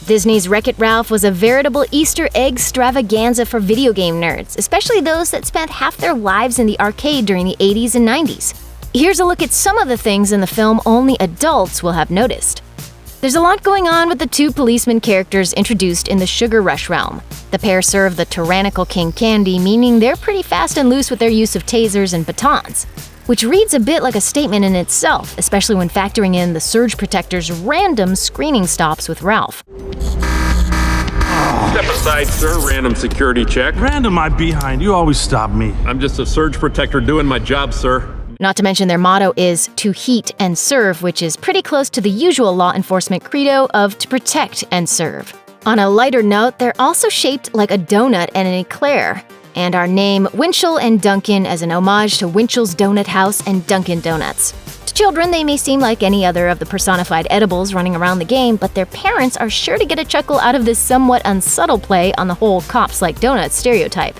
Disney's Wreck-It Ralph was a veritable Easter egg extravaganza for video game nerds, especially those that spent half their lives in the arcade during the 80s and 90s. Here's a look at some of the things in the film only adults will have noticed. There's a lot going on with the two policeman characters introduced in the Sugar Rush realm. The pair serve the tyrannical King Candy, meaning they're pretty fast and loose with their use of tasers and batons, which reads a bit like a statement in itself, especially when factoring in the Surge Protector's random screening stops with Ralph. Step aside, sir. Random security check. Random my behind. You always stop me. I'm just a Surge Protector doing my job, sir. Not to mention their motto is to heat and serve, which is pretty close to the usual law enforcement credo of to protect and serve. On a lighter note, they're also shaped like a donut and an eclair, and our name Winchell and Duncan as an homage to Winchell's Donut House and Dunkin' Donuts. To children, they may seem like any other of the personified edibles running around the game, but their parents are sure to get a chuckle out of this somewhat unsubtle play on the whole cops like donuts stereotype.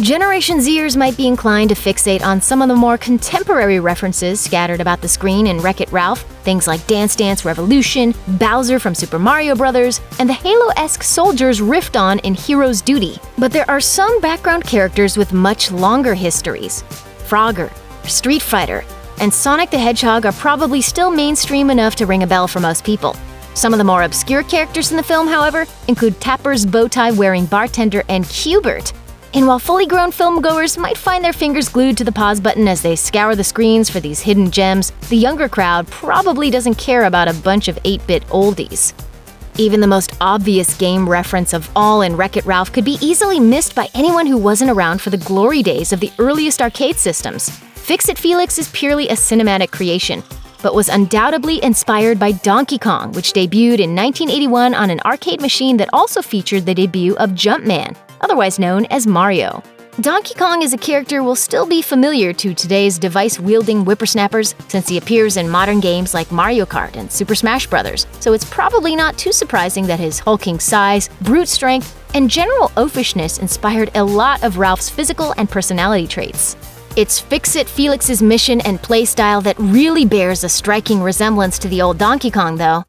Generation Zers might be inclined to fixate on some of the more contemporary references scattered about the screen in Wreck-It Ralph, things like Dance Dance Revolution, Bowser from Super Mario Bros., and the Halo-esque soldiers riffed on in Hero's Duty. But there are some background characters with much longer histories. Frogger, Street Fighter, and Sonic the Hedgehog are probably still mainstream enough to ring a bell for most people. Some of the more obscure characters in the film, however, include Tapper's bow-tie-wearing bartender and Q*bert. And while fully grown filmgoers might find their fingers glued to the pause button as they scour the screens for these hidden gems, the younger crowd probably doesn't care about a bunch of 8-bit oldies. Even the most obvious game reference of all in Wreck-It Ralph could be easily missed by anyone who wasn't around for the glory days of the earliest arcade systems. Fix-It Felix is purely a cinematic creation, but was undoubtedly inspired by Donkey Kong, which debuted in 1981 on an arcade machine that also featured the debut of Jumpman, otherwise known as Mario. Donkey Kong as a character will still be familiar to today's device-wielding whippersnappers since he appears in modern games like Mario Kart and Super Smash Bros., so it's probably not too surprising that his hulking size, brute strength, and general oafishness inspired a lot of Ralph's physical and personality traits. It's Fix-It Felix's mission and playstyle that really bears a striking resemblance to the old Donkey Kong, though.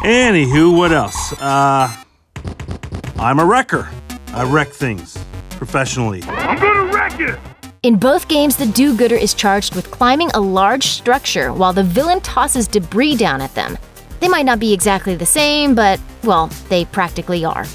Anywho, what else? I'm a wrecker. I wreck things. Professionally. I'm gonna wreck it! In both games, the do-gooder is charged with climbing a large structure while the villain tosses debris down at them. They might not be exactly the same, but, well, they practically are.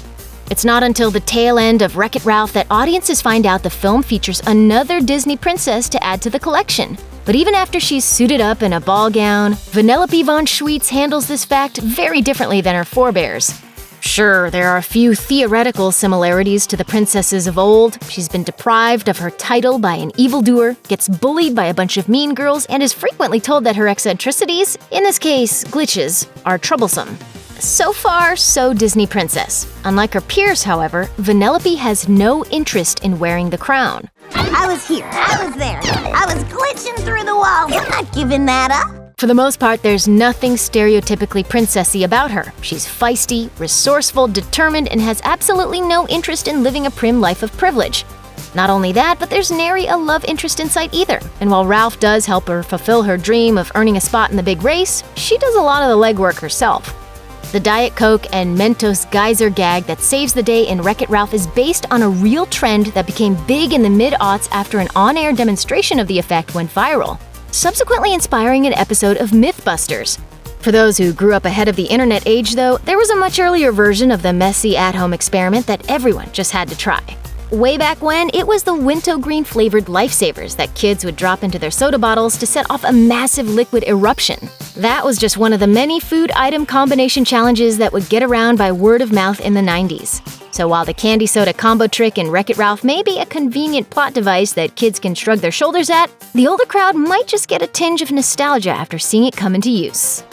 It's not until the tail end of Wreck-It Ralph that audiences find out the film features another Disney princess to add to the collection. But even after she's suited up in a ball gown, Vanellope von Schweetz handles this fact very differently than her forebears. Sure, there are a few theoretical similarities to the princesses of old. She's been deprived of her title by an evildoer, gets bullied by a bunch of mean girls, and is frequently told that her eccentricities, in this case, glitches, are troublesome. So far, so Disney princess. Unlike her peers, however, Vanellope has no interest in wearing the crown. I was here, I was there, I was glitching through the walls. I'm not giving that up. For the most part, there's nothing stereotypically princessy about her. She's feisty, resourceful, determined, and has absolutely no interest in living a prim life of privilege. Not only that, but there's nary a love interest in sight either. And while Ralph does help her fulfill her dream of earning a spot in the big race, she does a lot of the legwork herself. The Diet Coke and Mentos geyser gag that saves the day in Wreck-It Ralph is based on a real trend that became big in the mid-aughts after an on-air demonstration of the effect went viral, subsequently inspiring an episode of Mythbusters. For those who grew up ahead of the internet age, though, there was a much earlier version of the messy at-home experiment that everyone just had to try. Way back when, it was the wintergreen-flavored lifesavers that kids would drop into their soda bottles to set off a massive liquid eruption. That was just one of the many food item combination challenges that would get around by word of mouth in the 90s. So while the candy soda combo trick in Wreck-It Ralph may be a convenient plot device that kids can shrug their shoulders at, the older crowd might just get a tinge of nostalgia after seeing it come into use.